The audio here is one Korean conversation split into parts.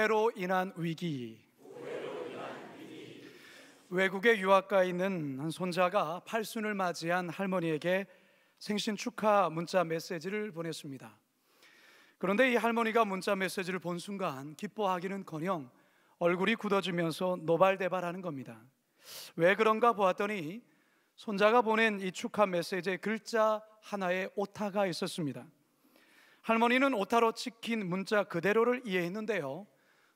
오해로 인한 위기. 외국에 유학가 있는 한 손자가 팔순을 맞이한 할머니에게 생신 축하 문자 메시지를 보냈습니다. 그런데 이 할머니가 문자 메시지를 본 순간 기뻐하기는커녕 얼굴이 굳어지면서 노발대발하는 겁니다. 왜 그런가 보았더니 손자가 보낸 이 축하 메시지에 글자 하나에 오타가 있었습니다. 할머니는 오타로 찍힌 문자 그대로를 이해했는데요,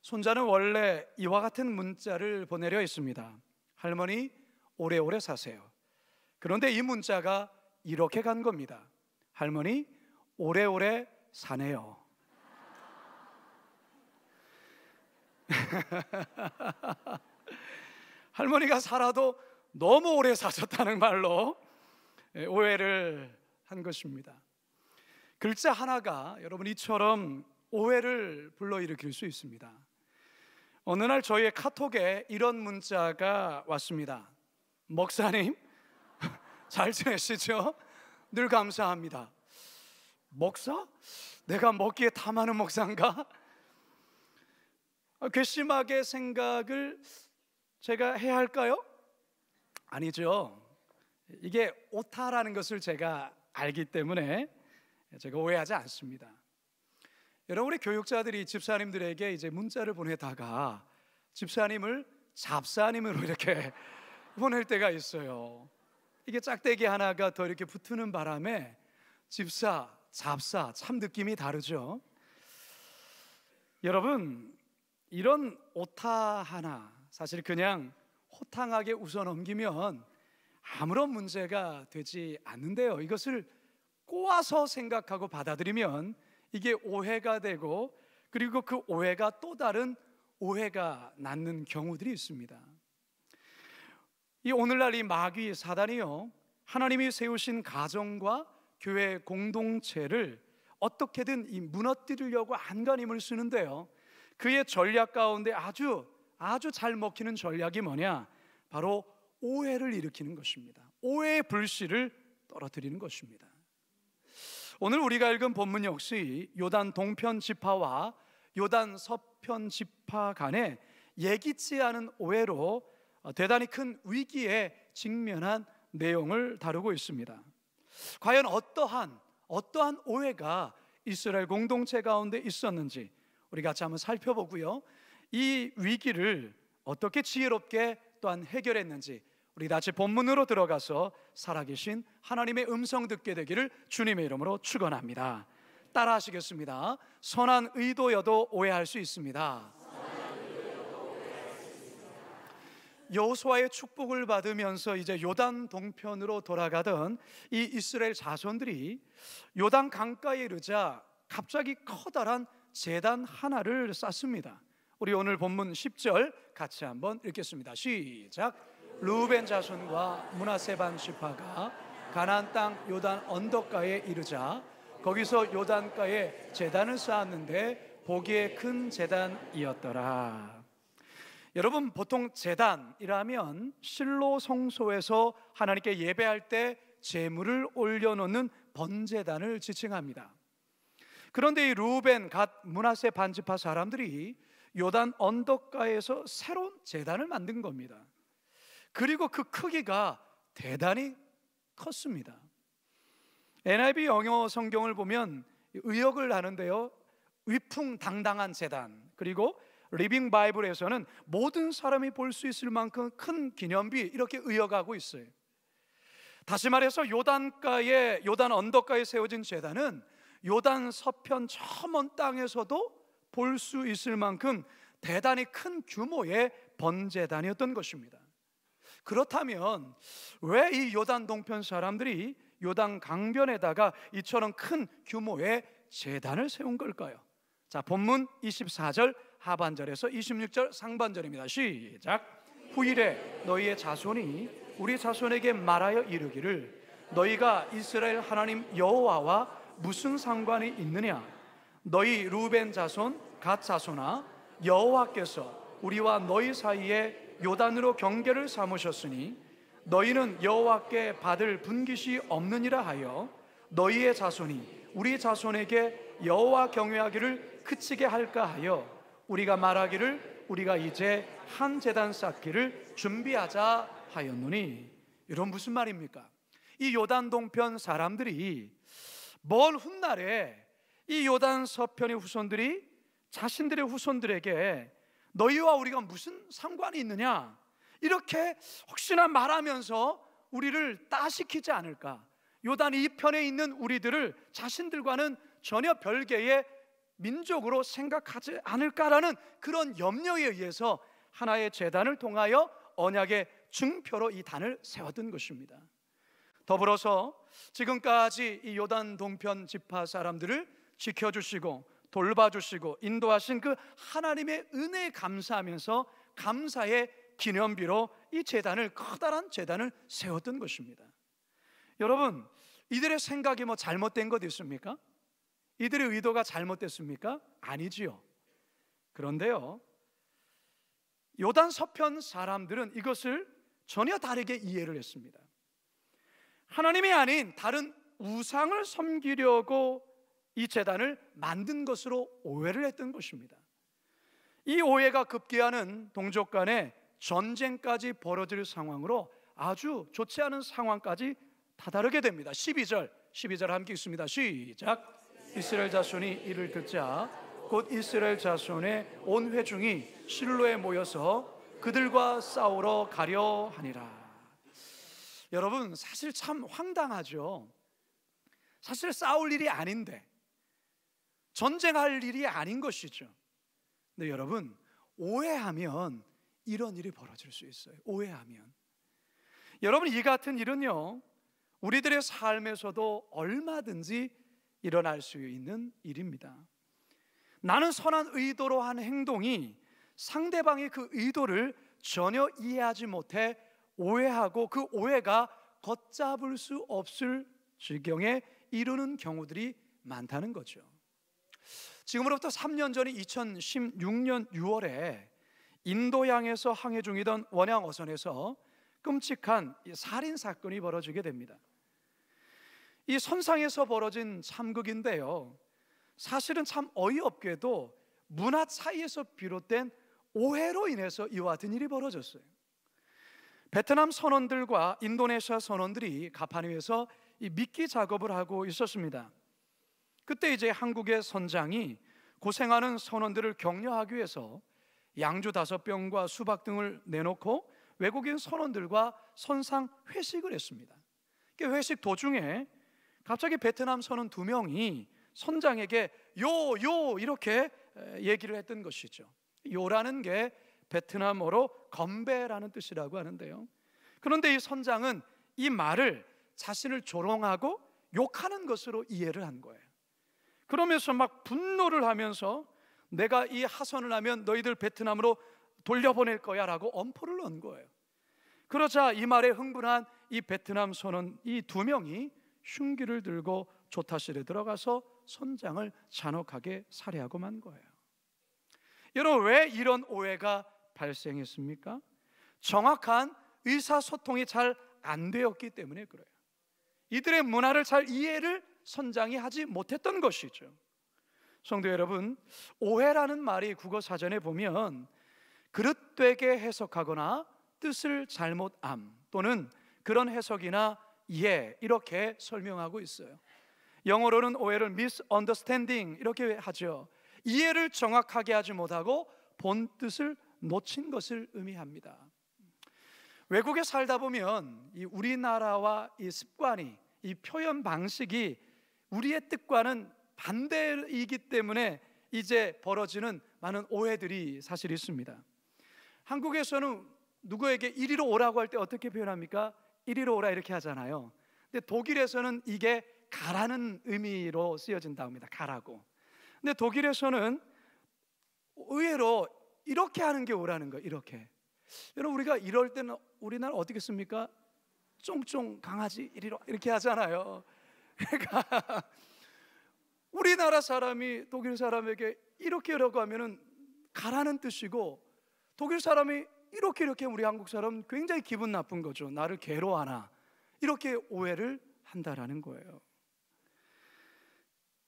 손자는 원래 이와 같은 문자를 보내려 했습니다. 할머니 오래오래 사세요. 그런데 이 문자가 이렇게 간 겁니다. 할머니 오래오래 사네요. 할머니가 살아도 너무 오래 사셨다는 말로 오해를 한 것입니다. 글자 하나가 여러분 이처럼 오해를 불러일으킬 수 있습니다. 어느 날 저희의 카톡에 이런 문자가 왔습니다. 목사님 잘 지내시죠? 늘 감사합니다. 목사? 내가 먹기에 탐하는 목사인가? 괘씸하게 생각을 제가 해야 할까요? 아니죠. 이게 오타라는 것을 제가 알기 때문에 제가 오해하지 않습니다. 여러분, 우리 교육자들이 집사님들에게 이제 문자를 보내다가 집사님을 잡사님으로 이렇게 보낼 때가 있어요. 이게 짝대기 하나가 더 이렇게 붙는 바람에 집사, 잡사 참 느낌이 다르죠. 여러분, 이런 오타 하나 사실 그냥 호탕하게 웃어 넘기면 아무런 문제가 되지 않는데요, 이것을 꼬아서 생각하고 받아들이면 이게 오해가 되고, 그리고 그 오해가 또 다른 오해가 낳는 경우들이 있습니다. 이 오늘날 이 마귀 사단이요, 하나님이 세우신 가정과 교회 공동체를 어떻게든 이 무너뜨리려고 안간힘을 쓰는데요, 그의 전략 가운데 아주 잘 먹히는 전략이 뭐냐? 바로 오해를 일으키는 것입니다. 오해의 불씨를 떨어뜨리는 것입니다. 오늘 우리가 읽은 본문 역시 요단 동편 지파와 요단 서편 지파 간에 예기치 않은 오해로 대단히 큰 위기에 직면한 내용을 다루고 있습니다. 과연 어떠한 오해가 이스라엘 공동체 가운데 있었는지 우리 같이 한번 살펴보고요, 이 위기를 어떻게 지혜롭게 또한 해결했는지 우리 같이 본문으로 들어가서 살아계신 하나님의 음성 듣게 되기를 주님의 이름으로 축원합니다. 따라 하시겠습니다. 선한 의도여도 오해할 수 있습니다. 여호수아의 축복을 받으면서 이제 요단 동편으로 돌아가던 이 이스라엘 자손들이 요단 강가에 이르자 갑자기 커다란 제단 하나를 쌓습니다. 우리 오늘 본문 10절 같이 한번 읽겠습니다. 시작. 르우벤 자손과 므낫세 반 지파가 가나안 땅 요단 언덕가에 이르자 거기서 요단가에 제단을 쌓았는데 보기에 큰 제단이었더라. 여러분, 보통 제단이라면 실로 성소에서 하나님께 예배할 때 제물을 올려놓는 번제단을 지칭합니다. 그런데 이 르우벤, 갓, 므낫세 반 지파 사람들이 요단 언덕가에서 새로운 제단을 만든 겁니다. 그리고 그 크기가 대단히 컸습니다. NIV 영어 성경을 보면 의역을 하는데요, 위풍당당한 제단, 그리고 리빙 바이블에서는 모든 사람이 볼 수 있을 만큼 큰 기념비, 이렇게 의역하고 있어요. 다시 말해서 요단 언덕가에 세워진 제단은 요단 서편 저 먼 땅에서도 볼 수 있을 만큼 대단히 큰 규모의 번제단이었던 것입니다. 그렇다면 왜 이 요단 동편 사람들이 요단 강변에다가 이처럼 큰 규모의 제단을 세운 걸까요? 자, 본문 24절 하반절에서 26절 상반절입니다. 시작. 후일에 너희의 자손이 우리 자손에게 말하여 이르기를 너희가 이스라엘 하나님 여호와와 무슨 상관이 있느냐? 너희 르우벤 자손 갓 자손아, 여호와께서 우리와 너희 사이에 요단으로 경계를 삼으셨으니 너희는 여호와께 받을 분깃이 없느니라 하여 너희의 자손이 우리 자손에게 여호와 경외하기를 그치게 할까 하여 우리가 말하기를 우리가 이제 한 제단 쌓기를 준비하자 하였노니. 이런 무슨 말입니까? 이 요단 동편 사람들이 먼 훗날에 이 요단 서편의 후손들이 자신들의 후손들에게 너희와 우리가 무슨 상관이 있느냐, 이렇게 혹시나 말하면서 우리를 따시키지 않을까, 요단 이편에 있는 우리들을 자신들과는 전혀 별개의 민족으로 생각하지 않을까라는 그런 염려에 의해서 하나의 제단을 통하여 언약의 증표로 이 단을 세웠던 것입니다. 더불어서 지금까지 이 요단 동편 지파 사람들을 지켜주시고 돌봐주시고 인도하신 그 하나님의 은혜에 감사하면서 감사의 기념비로 이 제단을, 커다란 제단을 세웠던 것입니다. 여러분, 이들의 생각이 뭐 잘못된 것 있습니까? 이들의 의도가 잘못됐습니까? 아니지요. 그런데요, 요단 서편 사람들은 이것을 전혀 다르게 이해를 했습니다. 하나님이 아닌 다른 우상을 섬기려고 이 제단을 만든 것으로 오해를 했던 것입니다. 이 오해가 급기야는 동족 간에 전쟁까지 벌어질 상황으로 아주 좋지 않은 상황까지 다다르게 됩니다. 12절 함께 읽습니다. 시작. 이스라엘 자손이 이를 듣자 곧 이스라엘 자손의 온 회중이 실로에 모여서 그들과 싸우러 가려 하니라. 여러분, 사실 참 황당하죠. 사실 싸울 일이 아닌데, 전쟁할 일이 아닌 것이죠. 근데 여러분, 오해하면 이런 일이 벌어질 수 있어요. 오해하면. 여러분, 이 같은 일은요, 우리들의 삶에서도 얼마든지 일어날 수 있는 일입니다. 나는 선한 의도로 한 행동이 상대방의 그 의도를 전혀 이해하지 못해 오해하고 그 오해가 걷잡을 수 없을 지경에 이르는 경우들이 많다는 거죠. 지금으로부터 3년 전인 2016년 6월에 인도양에서 항해 중이던 원양 어선에서 끔찍한 살인 사건이 벌어지게 됩니다. 이 선상에서 벌어진 참극인데요, 사실은 참 어이없게도 문화 차이에서 비롯된 오해로 인해서 이와 같은 일이 벌어졌어요. 베트남 선원들과 인도네시아 선원들이 갑판 위에서 이 미끼 작업을 하고 있었습니다. 그때 이제 한국의 선장이 고생하는 선원들을 격려하기 위해서 양주 5병과 수박 등을 내놓고 외국인 선원들과 선상 회식을 했습니다. 회식 도중에 갑자기 베트남 선원 2명이 선장에게 요 이렇게 얘기를 했던 것이죠. 요라는 게 베트남어로 건배라는 뜻이라고 하는데요, 그런데 이 선장은 이 말을 자신을 조롱하고 욕하는 것으로 이해를 한 거예요. 그러면서 막 분노를 하면서 내가 이 하선을 하면 너희들 베트남으로 돌려보낼 거야 라고 엄포를 넣은 거예요. 그러자 이 말에 흥분한 이 베트남 선원 이 2명이 흉기를 들고 조타실에 들어가서 선장을 잔혹하게 살해하고 만 거예요. 여러분, 왜 이런 오해가 발생했습니까? 정확한 의사소통이 잘 안 되었기 때문에 그래요. 이들의 문화를 잘 이해를 선장이 하지 못했던 것이죠. 성도 여러분, 오해라는 말이 국어 사전에 보면 그릇되게 해석하거나 뜻을 잘못함 또는 그런 해석이나 이해, 이렇게 설명하고 있어요. 영어로는 오해를 misunderstanding 이렇게 하죠. 이해를 정확하게 하지 못하고 본 뜻을 놓친 것을 의미합니다. 외국에 살다 보면 이 우리나라와 이 습관이, 이 표현 방식이 우리의 뜻과는 반대이기 때문에 이제 벌어지는 많은 오해들이 사실 있습니다. 한국에서는 누구에게 이리로 오라고 할 때 어떻게 표현합니까? 이리로 오라 이렇게 하잖아요. 근데 독일에서는 이게 가라는 의미로 쓰여진다고 합니다. 가라고. 근데 독일에서는 의외로 이렇게 하는 게 오라는 거예요. 이렇게. 여러분, 우리가 이럴 때는 우리나라 어떻게 씁니까? 쫑쫑 강아지 이리로 이렇게 하잖아요. 그러니까 우리나라 사람이 독일 사람에게 이렇게 하라고 하면은 가라는 뜻이고, 독일 사람이 이렇게 우리 한국 사람 굉장히 기분 나쁜 거죠. 나를 괴로워하나, 이렇게 오해를 한다라는 거예요.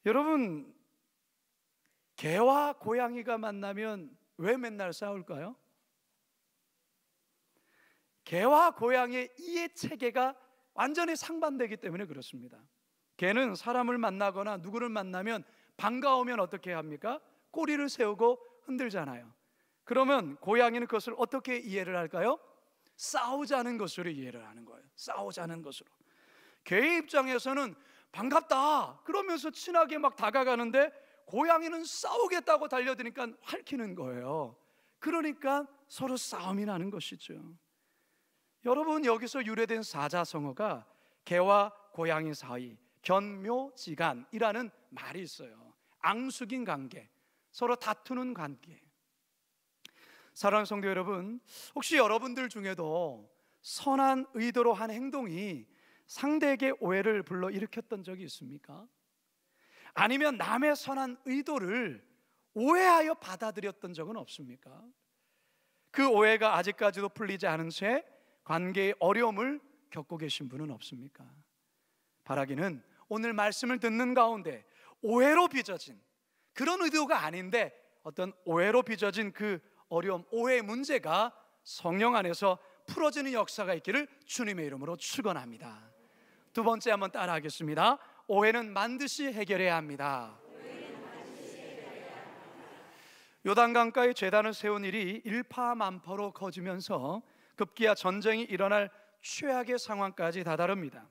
여러분, 개와 고양이가 만나면 왜 맨날 싸울까요? 개와 고양이의 이해 체계가 완전히 상반되기 때문에 그렇습니다. 개는 사람을 만나거나 누구를 만나면 반가우면 어떻게 합니까? 꼬리를 세우고 흔들잖아요. 그러면 고양이는 그것을 어떻게 이해를 할까요? 싸우자는 것으로 이해를 하는 거예요. 싸우자는 것으로. 개의 입장에서는 반갑다 그러면서 친하게 막 다가가는데, 고양이는 싸우겠다고 달려드니까 핥히는 거예요. 그러니까 서로 싸움이 나는 것이죠. 여러분, 여기서 유래된 사자성어가 개와 고양이 사이, 견묘지간이라는 말이 있어요. 앙숙인 관계, 서로 다투는 관계. 사랑하는 성도 여러분, 혹시 여러분들 중에도 선한 의도로 한 행동이 상대에게 오해를 불러일으켰던 적이 있습니까? 아니면 남의 선한 의도를 오해하여 받아들였던 적은 없습니까? 그 오해가 아직까지도 풀리지 않은 채 관계의 어려움을 겪고 계신 분은 없습니까? 바라기는 오늘 말씀을 듣는 가운데 오해로 빚어진, 그런 의도가 아닌데 어떤 오해로 빚어진 그 어려움, 오해의 문제가 성령 안에서 풀어지는 역사가 있기를 주님의 이름으로 축원합니다. 두 번째 한번 따라 하겠습니다. 오해는 반드시 해결해야 합니다. 요단강가에 제단을 세운 일이 일파만파로 커지면서 급기야 전쟁이 일어날 최악의 상황까지 다다릅니다.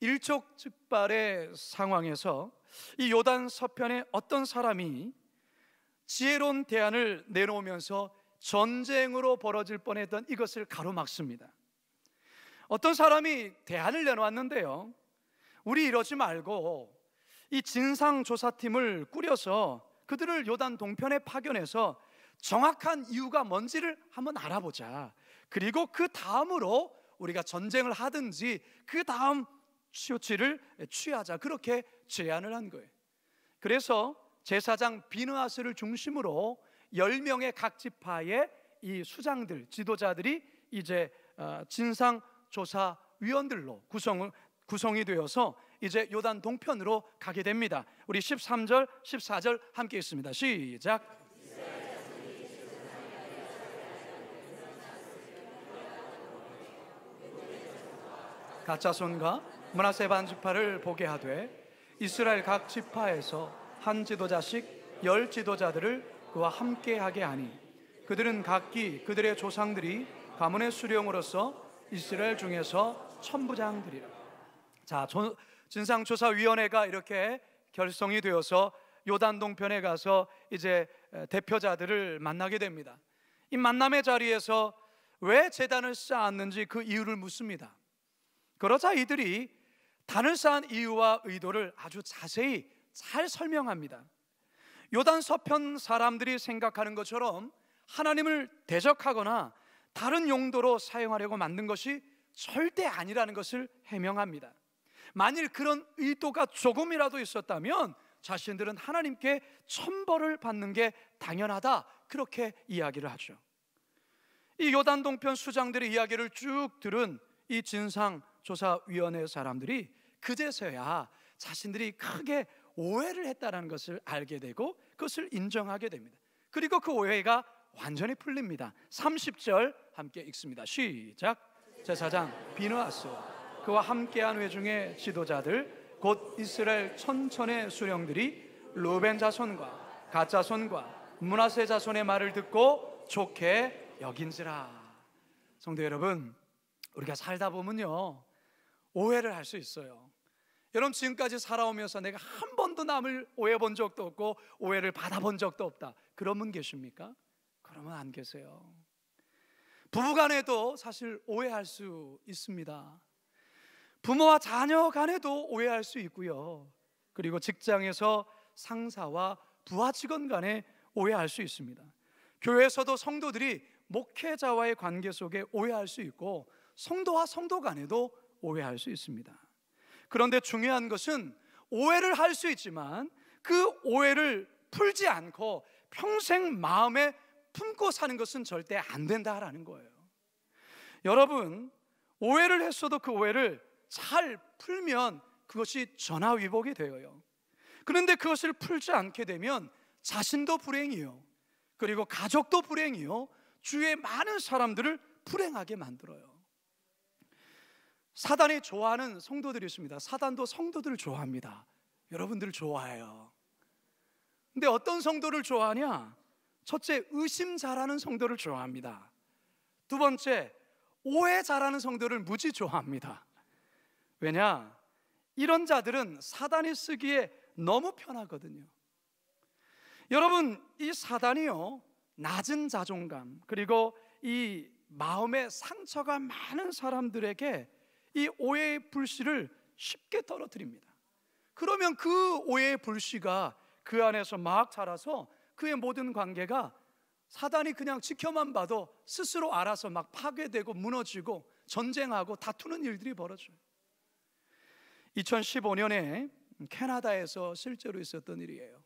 일촉즉발의 상황에서 이 요단 서편에 어떤 사람이 지혜로운 대안을 내놓으면서 전쟁으로 벌어질 뻔했던 이것을 가로막습니다. 어떤 사람이 대안을 내놓았는데요, 우리 이러지 말고 이 진상조사팀을 꾸려서 그들을 요단 동편에 파견해서 정확한 이유가 뭔지를 한번 알아보자. 그리고 그 다음으로 우리가 전쟁을 하든지 그 다음 조치를 취하자. 그렇게 제안을 한 거예요. 그래서 제사장 비느하스를 중심으로 10명의 각 지파의 이 수장들, 지도자들이 이제 진상조사위원들로 구성이 되어서 이제 요단 동편으로 가게 됩니다. 우리 13절, 14절 함께 읽습니다. 시작. 갓자손과 므낫세 반지파를 보게 하되 이스라엘 각 지파에서 한 지도자씩 10 지도자들을 그와 함께하게 하니 그들은 각기 그들의 조상들이 가문의 수령으로서 이스라엘 중에서 천부장들이라. 자, 진상조사위원회가 이렇게 결성이 되어서 요단 동편에 가서 이제 대표자들을 만나게 됩니다. 이 만남의 자리에서 왜 제단을 쌓았는지 그 이유를 묻습니다. 그러자 이들이 단을 쌓은 이유와 의도를 아주 자세히 잘 설명합니다. 요단 서편 사람들이 생각하는 것처럼 하나님을 대적하거나 다른 용도로 사용하려고 만든 것이 절대 아니라는 것을 해명합니다. 만일 그런 의도가 조금이라도 있었다면 자신들은 하나님께 천벌을 받는 게 당연하다, 그렇게 이야기를 하죠. 이 요단 동편 수장들의 이야기를 쭉 들은 이 진상조사위원회 사람들이 그제서야 자신들이 크게 오해를 했다는 것을 알게 되고 그것을 인정하게 됩니다. 그리고 그 오해가 완전히 풀립니다. 30절 함께 읽습니다. 시작. 제사장 비느하스와 그와 함께한 회중의 지도자들 곧 이스라엘 천천의 수령들이 르벤 자손과 갓 자손과 므낫세 자손의 말을 듣고 좋게 여긴지라. 성도 여러분, 우리가 살다 보면요 오해를 할 수 있어요. 여러분, 지금까지 살아오면서 내가 한 번도 남을 오해 본 적도 없고 오해를 받아본 적도 없다, 그런 분 계십니까? 그러면 안 계세요. 부부간에도 사실 오해할 수 있습니다. 부모와 자녀 간에도 오해할 수 있고요. 그리고 직장에서 상사와 부하 직원 간에 오해할 수 있습니다. 교회에서도 성도들이 목회자와의 관계 속에 오해할 수 있고 성도와 성도 간에도 오해할 수 있습니다. 그런데 중요한 것은 오해를 할 수 있지만 그 오해를 풀지 않고 평생 마음에 품고 사는 것은 절대 안 된다라는 거예요. 여러분, 오해를 했어도 그 오해를 잘 풀면 그것이 전화위복이 되어요. 그런데 그것을 풀지 않게 되면 자신도 불행이요, 그리고 가족도 불행이요, 주위의 많은 사람들을 불행하게 만들어요. 사단이 좋아하는 성도들이 있습니다. 사단도 성도들을 좋아합니다. 여러분들을 좋아해요. 근데 어떤 성도를 좋아하냐? 첫째, 의심 잘하는 성도를 좋아합니다. 두 번째, 오해 잘하는 성도를 무지 좋아합니다. 왜냐? 이런 자들은 사단이 쓰기에 너무 편하거든요. 여러분, 이 사단이요, 낮은 자존감, 그리고 이 마음에 상처가 많은 사람들에게 이 오해의 불씨를 쉽게 떨어뜨립니다. 그러면 그 오해의 불씨가 그 안에서 막 자라서 그의 모든 관계가 사단이 그냥 지켜만 봐도 스스로 알아서 막 파괴되고 무너지고 전쟁하고 다투는 일들이 벌어져요. 2015년에 캐나다에서 실제로 있었던 일이에요.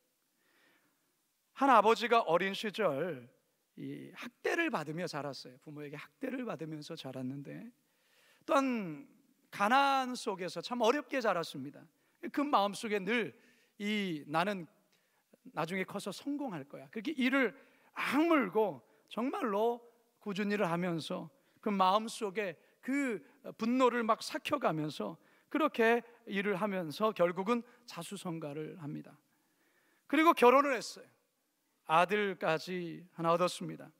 한 아버지가 어린 시절 이 학대를 받으며 자랐어요. 부모에게 학대를 받으면서 자랐는데, 또한 가난 속에서 참 어렵게 자랐습니다. 그 마음속에 늘 나는 나중에 커서 성공할 거야, 그렇게 이를 악물고 정말로 꾸준히 일을 하면서 그 마음속에 그 분노를 막 삭혀가면서 그렇게 일을 하면서 결국은 자수성가를 합니다. 그리고 결혼을 했어요. 아들까지 하나 얻었습니다.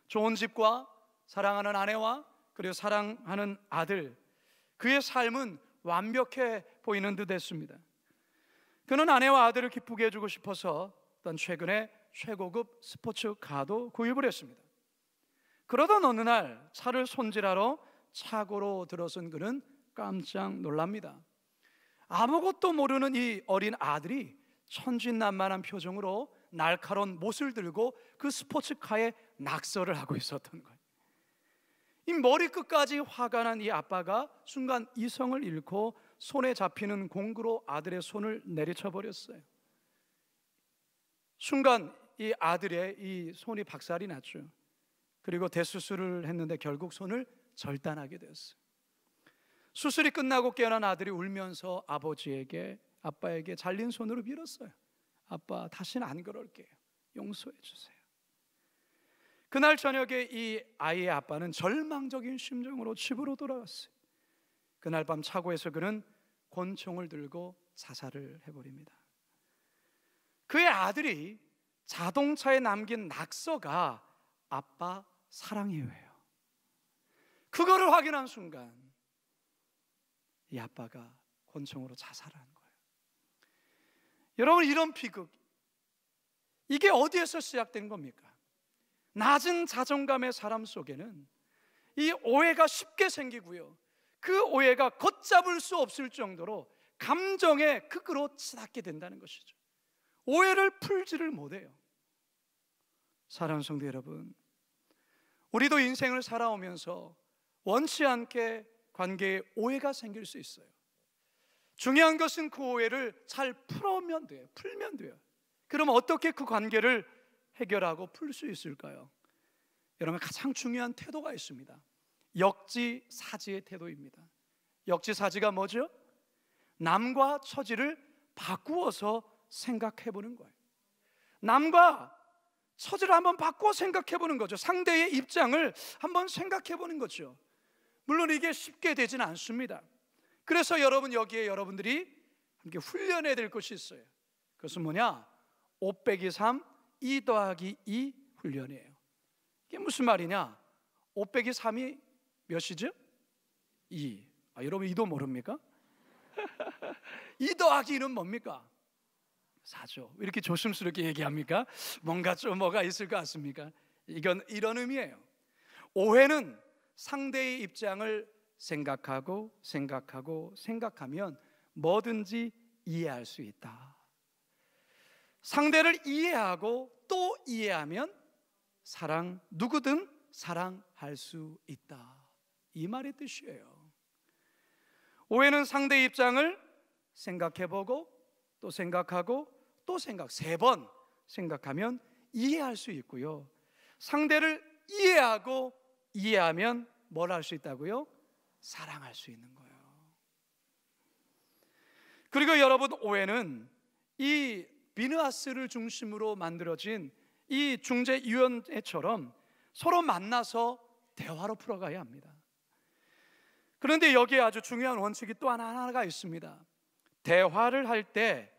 좋은 집과 사랑하는 아내와 그리고 사랑하는 아들, 그의 삶은 완벽해 보이는 듯 했습니다. 그는 아내와 아들을 기쁘게 해주고 싶어서 또 최근에 최고급 스포츠카도 구입을 했습니다. 그러던 어느 날 차를 손질하러 차고로 들어선 그는 깜짝 놀랍니다. 아무것도 모르는 이 어린 아들이 천진난만한 표정으로 날카로운 못을 들고 그 스포츠카에 낙서를 하고 있었던 거예요. 이 머리끝까지 화가 난 이 아빠가 순간 이성을 잃고 손에 잡히는 공구로 아들의 손을 내리쳐 버렸어요. 순간 이 아들의 이 손이 박살이 났죠. 그리고 대수술을 했는데 결국 손을 절단하게 되었어요. 수술이 끝나고 깨어난 아들이 울면서 아빠에게 잘린 손으로 빌었어요. 아빠, 다시는 안 그럴게요. 용서해 주세요. 그날 저녁에 이 아이의 아빠는 절망적인 심정으로 집으로 돌아갔어요. 그날 밤 차고에서 그는 권총을 들고 자살을 해버립니다. 그의 아들이 자동차에 남긴 낙서가 아빠 사랑해요예요. 그거를 확인한 순간 이 아빠가 권총으로 자살한 거예요. 여러분, 이런 비극, 이게 어디에서 시작된 겁니까? 낮은 자존감의 사람 속에는 이 오해가 쉽게 생기고요, 그 오해가 걷잡을 수 없을 정도로 감정의 극으로 치닫게 된다는 것이죠. 오해를 풀지를 못해요. 사랑하는 성도 여러분, 우리도 인생을 살아오면서 원치 않게 관계에 오해가 생길 수 있어요. 중요한 것은 그 오해를 잘 풀면 돼요. 그럼 어떻게 그 관계를 해결하고 풀 수 있을까요? 여러분, 가장 중요한 태도가 있습니다. 역지사지의 태도입니다. 역지사지가 뭐죠? 남과 처지를 바꾸어서 생각해 보는 거예요. 남과 처지를 한번 바꾸어 생각해 보는 거죠. 상대의 입장을 한번 생각해 보는 거죠. 물론 이게 쉽게 되지는 않습니다. 그래서 여러분들이 함께 훈련해야 될 것이 있어요. 그것은 뭐냐? 5-3, 2-2 훈련이에요. 이게 무슨 말이냐? 5-3이 몇이죠? 2. 여러분 2도 모릅니까? 2-2는 뭡니까? 4죠. 왜 이렇게 조심스럽게 얘기합니까? 뭔가 좀 뭐가 있을 것 같습니까? 이건 이런 의미예요. 오해는 상대의 입장을 생각하면 뭐든지 이해할 수 있다. 상대를 이해하고 또 이해하면 누구든 사랑할 수 있다. 이 말의 뜻이에요. 오해는 상대의 입장을 생각해보고 또 생각하고 또 3번 생각하면 이해할 수 있고요, 상대를 이해하면 뭘 할 수 있다고요? 사랑할 수 있는 거예요. 그리고 여러분, 오해는 이 비느하스를 중심으로 만들어진 이 중재위원회처럼 서로 만나서 대화로 풀어가야 합니다. 그런데 여기에 아주 중요한 원칙이 또 하나가 있습니다. 대화를 할 때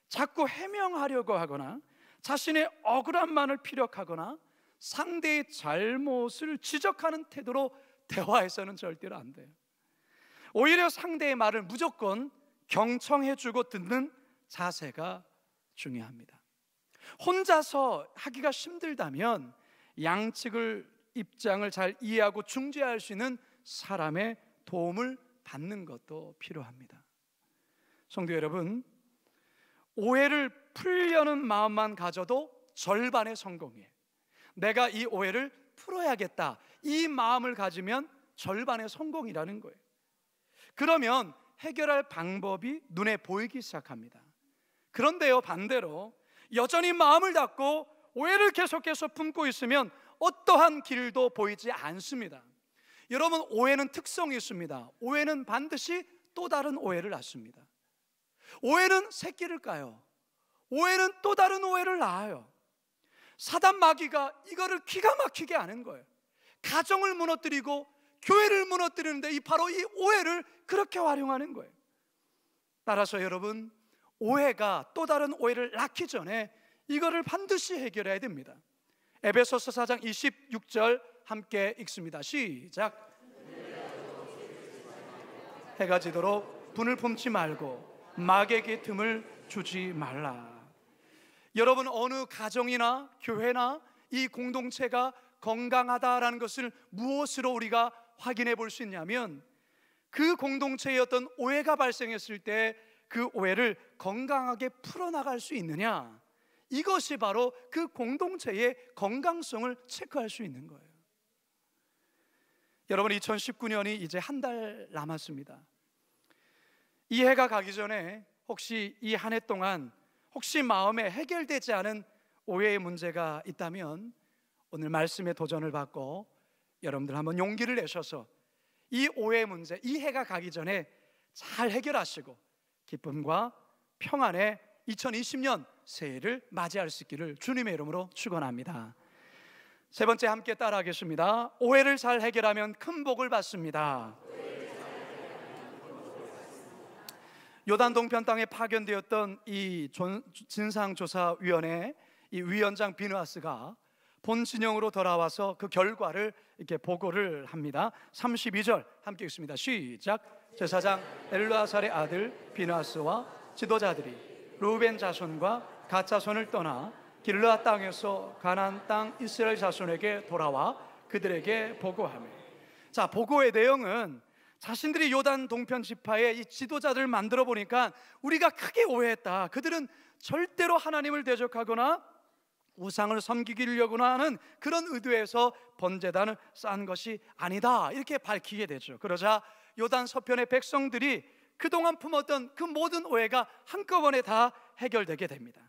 자꾸 해명하려고 하거나 자신의 억울함만을 피력하거나 상대의 잘못을 지적하는 태도로 대화해서는 절대로 안 돼요. 오히려 상대의 말을 무조건 경청해주고 듣는 자세가 중요합니다. 혼자서 하기가 힘들다면 양측을 입장을 잘 이해하고 중재할 수 있는 사람의 도움을 받는 것도 필요합니다. 성도 여러분, 오해를 풀려는 마음만 가져도 절반의 성공이에요. 내가 이 오해를 풀어야겠다, 이 마음을 가지면 절반의 성공이라는 거예요. 그러면 해결할 방법이 눈에 보이기 시작합니다. 그런데요, 반대로 여전히 마음을 닫고 오해를 계속해서 품고 있으면 어떠한 길도 보이지 않습니다. 여러분, 오해는 특성이 있습니다. 오해는 반드시 또 다른 오해를 낳습니다. 오해는 새끼를 까요. 오해는 또 다른 오해를 낳아요. 사단 마귀가 이거를 기가 막히게 하는 거예요. 가정을 무너뜨리고 교회를 무너뜨리는데 바로 이 오해를 그렇게 활용하는 거예요. 따라서 여러분, 오해가 또 다른 오해를 낳기 전에 이거를 반드시 해결해야 됩니다. 에베소서 4장 26절 함께 읽습니다. 시작. 해가 지도록 분을 품지 말고 마귀에게 틈을 주지 말라. 여러분, 어느 가정이나 교회나 이 공동체가 건강하다라는 것을 무엇으로 우리가 확인해 볼 수 있냐면, 그 공동체에 어떤 오해가 발생했을 때 그 오해를 건강하게 풀어나갈 수 있느냐, 이것이 바로 그 공동체의 건강성을 체크할 수 있는 거예요. 여러분, 2019년이 이제 한 달 남았습니다. 이 해가 가기 전에 혹시 이 한 해 동안 혹시 마음에 해결되지 않은 오해의 문제가 있다면 오늘 말씀의 도전을 받고 여러분들 한번 용기를 내셔서 이 오해의 문제, 이 해가 가기 전에 잘 해결하시고 기쁨과 평안의 2020년 새해를 맞이할 수 있기를 주님의 이름으로 축원합니다. 세 번째, 함께 따라하겠습니다. 오해를 잘 해결하면 큰 복을 받습니다. 요단 동편 땅에 파견되었던 이 진상조사위원회 이 위원장 비느하스가 본 진영으로 돌아와서 그 결과를 이렇게 보고를 합니다. 32절 함께 읽습니다. 시작. 제사장 엘르아살의 아들 비느하스와 지도자들이 루벤 자손과 갓 자손을 떠나 길르앗 땅에서 가나안 땅 이스라엘 자손에게 돌아와 그들에게 보고하며, 자, 보고의 내용은 자신들이 요단 동편 지파의 이 지도자들을 만들어 보니까 우리가 크게 오해했다. 그들은 절대로 하나님을 대적하거나 우상을 섬기려고나 하는 그런 의도에서 번제단을 쌓은 것이 아니다, 이렇게 밝히게 되죠. 그러자 요단 서편의 백성들이 그동안 품었던 그 모든 오해가 한꺼번에 다 해결되게 됩니다.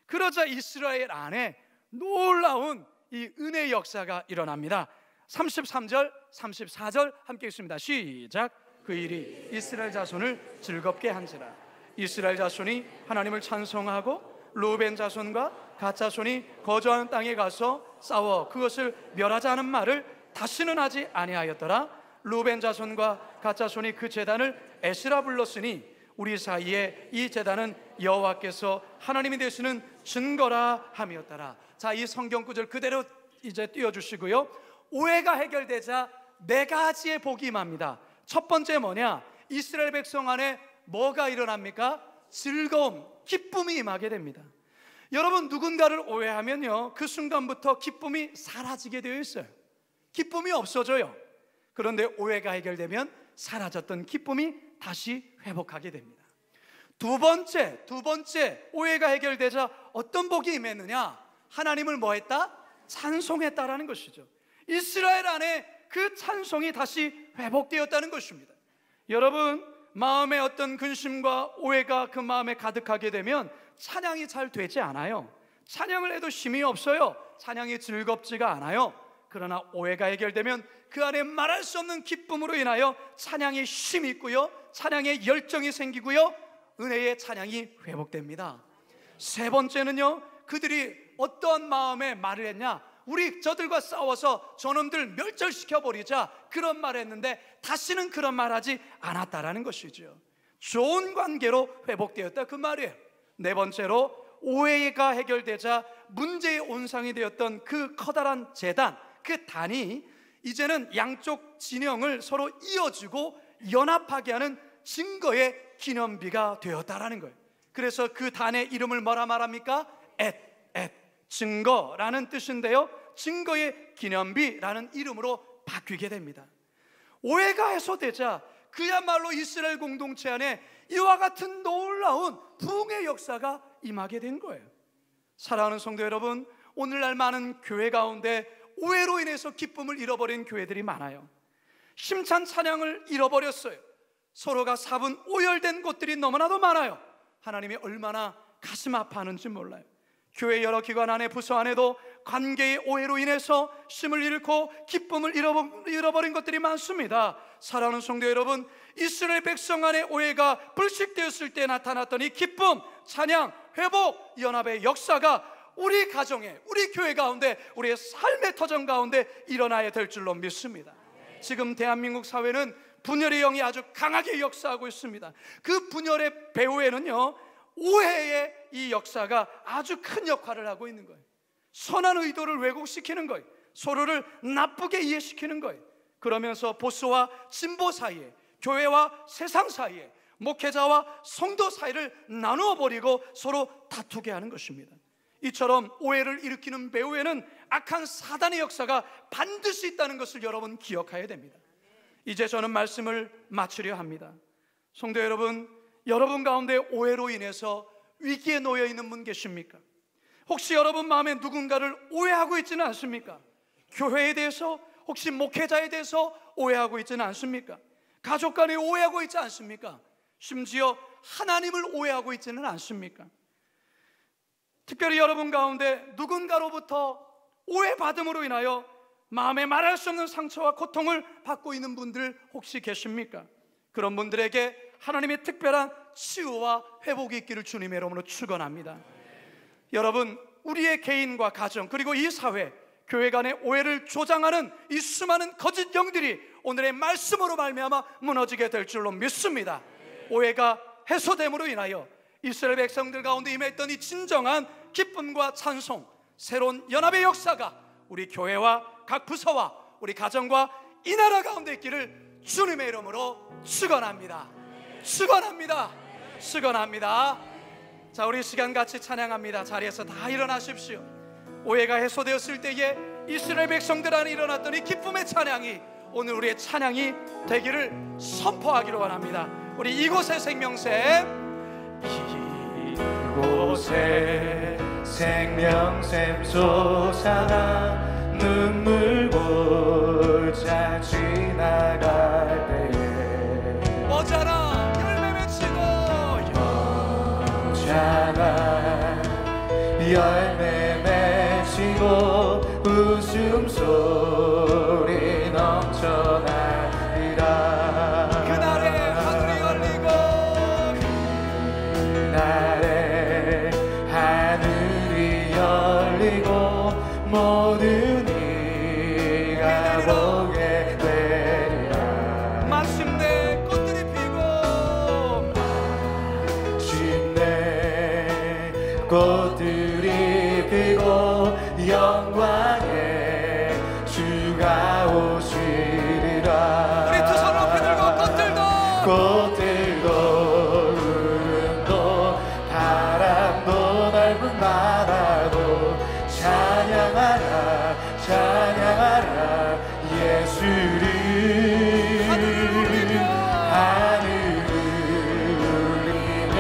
그러자 이스라엘 안에 놀라운 이 은혜의 역사가 일어납니다. 33절, 34절 함께 읽습니다. 시작. 그 일이 이스라엘 자손을 즐겁게 한지라. 이스라엘 자손이 하나님을 찬송하고 루벤 자손과 갓 자손이 거주하는 땅에 가서 싸워 그것을 멸하자는 말을 다시는 하지 아니하였더라. 루벤 자손과 갓 자손이 그 제단을 에스라 불렀으니 우리 사이에 이 제단은 여호와께서 하나님이 되시는 증거라 함이었더라. 자, 이 성경 구절 그대로 이제 띄워주시고요. 오해가 해결되자 네 가지의 복이 임합니다. 첫 번째 뭐냐? 이스라엘 백성 안에 뭐가 일어납니까? 즐거움, 기쁨이 임하게 됩니다. 여러분, 누군가를 오해하면요, 그 순간부터 기쁨이 사라지게 되어 있어요. 기쁨이 없어져요. 그런데 오해가 해결되면 사라졌던 기쁨이 다시 회복하게 됩니다. 두 번째 오해가 해결되자 어떤 복이 임했느냐? 하나님을 뭐 했다? 찬송했다라는 것이죠. 이스라엘 안에 그 찬송이 다시 회복되었다는 것입니다. 여러분, 마음에 어떤 근심과 오해가 그 마음에 가득하게 되면 찬양이 잘 되지 않아요. 찬양을 해도 힘이 없어요. 찬양이 즐겁지가 않아요. 그러나 오해가 해결되면 그 안에 말할 수 없는 기쁨으로 인하여 찬양에 힘이 있고요, 찬양에 열정이 생기고요, 은혜의 찬양이 회복됩니다. 세 번째는요, 그들이 어떠한 마음에 말을 했냐? 우리 저들과 싸워서 저놈들 멸절시켜버리자, 그런 말을 했는데 다시는 그런 말하지 않았다라는 것이죠. 좋은 관계로 회복되었다, 그 말이에요. 네 번째로, 오해가 해결되자 문제의 온상이 되었던 그 커다란 제단, 그 단이 이제는 양쪽 진영을 서로 이어주고 연합하게 하는 증거의 기념비가 되었다라는 거예요. 그래서 그 단의 이름을 뭐라 말합니까? 증거라는 뜻인데요, 증거의 기념비라는 이름으로 바뀌게 됩니다. 오해가 해소되자 그야말로 이스라엘 공동체 안에 이와 같은 놀라운 부흥의 역사가 임하게 된 거예요. 사랑하는 성도 여러분, 오늘날 많은 교회 가운데 오해로 인해서 기쁨을 잃어버린 교회들이 많아요. 힘찬 찬양을 잃어버렸어요. 서로가 사분 오열된 곳들이 너무나도 많아요. 하나님이 얼마나 가슴 아파하는지 몰라요. 교회 여러 기관 안에, 부서 안에도 관계의 오해로 인해서 쉼을 잃고 기쁨을 잃어버린 것들이 많습니다. 사랑하는 성도 여러분, 이스라엘 백성 안에 오해가 불식되었을 때 나타났던 이 기쁨, 찬양, 회복, 연합의 역사가 우리 가정에, 우리 교회 가운데, 우리의 삶의 터전 가운데 일어나야 될 줄로 믿습니다. 지금 대한민국 사회는 분열의 영이 아주 강하게 역사하고 있습니다. 그 분열의 배후에는요, 오해의 이 역사가 아주 큰 역할을 하고 있는 거예요. 선한 의도를 왜곡시키는 거예요. 서로를 나쁘게 이해시키는 거예요. 그러면서 보수와 진보 사이에, 교회와 세상 사이에, 목회자와 성도 사이를 나누어 버리고 서로 다투게 하는 것입니다. 이처럼 오해를 일으키는 배후에는 악한 사단의 역사가 반드시 있다는 것을 여러분 기억해야 됩니다. 이제 저는 말씀을 마치려 합니다. 성도 여러분, 여러분 가운데 오해로 인해서 위기에 놓여 있는 분 계십니까? 혹시 여러분 마음에 누군가를 오해하고 있지는 않습니까? 교회에 대해서, 혹시 목회자에 대해서 오해하고 있지는 않습니까? 가족 간에 오해하고 있지 않습니까? 심지어 하나님을 오해하고 있지는 않습니까? 특별히 여러분 가운데 누군가로부터 오해받음으로 인하여 마음에 말할 수 없는 상처와 고통을 받고 있는 분들 혹시 계십니까? 그런 분들에게 하나님의 특별한 치유와 회복이 있기를 주님의 이름으로 축원합니다. 여러분, 우리의 개인과 가정, 그리고 이 사회, 교회 간의 오해를 조장하는 이 수많은 거짓 영들이 오늘의 말씀으로 말미암아 무너지게 될 줄로 믿습니다. 오해가 해소됨으로 인하여 이스라엘 백성들 가운데 임했던 이 진정한 기쁨과 찬송, 새로운 연합의 역사가 우리 교회와 각 부서와 우리 가정과 이 나라 가운데 있기를 주님의 이름으로 축원합니다. 축원합니다. 축원합니다. 자, 우리 시간 같이 찬양합니다. 자리에서 다 일어나십시오. 오해가 해소되었을 때에 이스라엘 백성들 안에 일어났던 이 기쁨의 찬양이 오늘 우리의 찬양이 되기를 선포하기로 원합니다. 우리 이곳의 생명샘, 이곳에 생명샘 솟아나 눈물 골짜 지나갈 때에 오자라 열매 맺히고, 오자라 열매 맺히고 웃음소리 넘쳐나리라. 그날에 하늘이 열리고, 그날에 하늘이 열리고 모든 이가 보게 되리라. 마침내 꽃들이 피고, 마침내 꽃들이 피고 영광의 주가 오시리라. 우리 두 손 높이 들고 꽃들도 구름도 바람도 넓은 바다도 찬양하라 찬양하라 예수를. 하늘을 울리며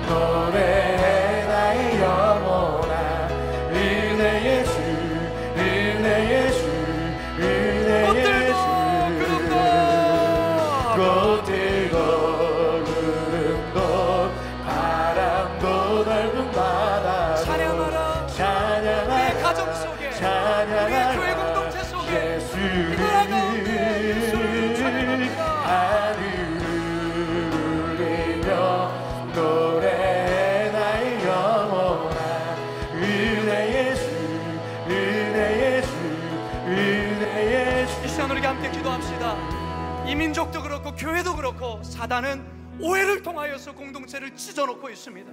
노래해 나의 영혼아 은혜의 주 은혜의 주 은혜의 주. 꽃들도 구름도 바람도 넓은 바다도 찬양하라. 찬양하라 우리의 가정 속에, 우리의 교회 공동체 속에, 이 나라 가운데 시간 우리가 함께 기도합시다. 이 민족도 그렇고 교회도 그렇고 사단은 오해를 통하여서 공동체를 찢어놓고 있습니다.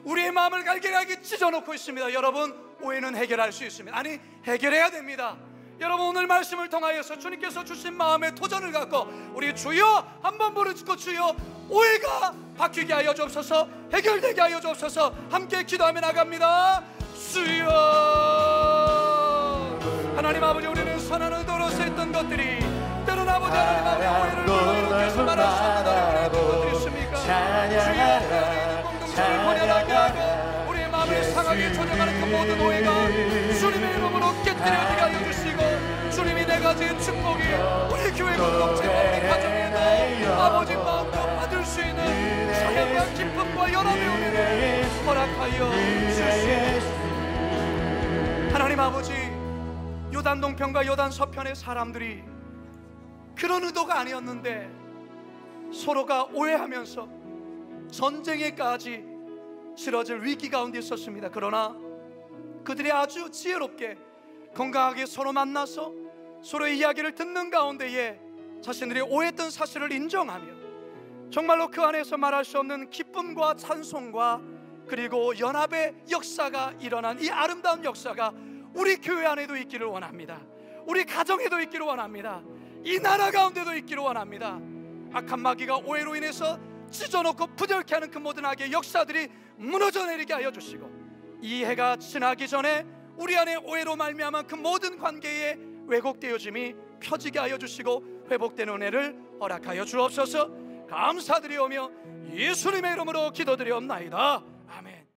우리의 마음을 갈기갈기 찢어놓고 있습니다. 여러분, 오해는 해결할 수 있습니다. 아니, 해결해야 됩니다. 여러분, 오늘 말씀을 통하여서 주님께서 주신 마음의 도전을 갖고 우리 주여 한번 부르짖고 주여 오해가 바뀌게 하여 주옵소서, 해결되게 하여 주옵소서. 함께 기도하며 나갑니다. 주여. 하나님 아버지, 우리는 선한 의도로서 했던 것들이 때로는 아버지 하나님 아버지 오해를 불러일으켜서 말할 수 없는 것들이 있습니까? 주여, 공동체를 번연하게 하고 우리의 마음을 상하게 조정하는 그 모든 오해가 주님의 이름으로 깨뜨려지게 하여 주시고, 주님이 내가 지은 축복이 우리 교회 공동체와 우리 가정에도 아버지 마음으로 받을 수 있는 사랑과 기쁨과 연합의 은혜를 허락하여 주시옵소서. 하나님 아버지, 요단 동편과 요단 서편의 사람들이 그런 의도가 아니었는데 서로가 오해하면서 전쟁에까지 치러질 위기 가운데 있었습니다. 그러나 그들이 아주 지혜롭게 건강하게 서로 만나서 서로의 이야기를 듣는 가운데에 자신들이 오해했던 사실을 인정하며 정말로 그 안에서 말할 수 없는 기쁨과 찬송과 그리고 연합의 역사가 일어난 이 아름다운 역사가 우리 교회 안에도 있기를 원합니다. 우리 가정에도 있기를 원합니다. 이 나라 가운데도 있기를 원합니다. 악한 마귀가 오해로 인해서 찢어놓고 부дел케 하는 그 모든 악의 역사들이 무너져 내리게 하여 주시고, 이 해가 지나기 전에 우리 안에 오해로 말미암은 그 모든 관계의 왜곡되어짐이 펴지게 하여 주시고 회복되는 은혜를 허락하여 주옵소서. 감사드리오며 예수님의 이름으로 기도드리옵나이다.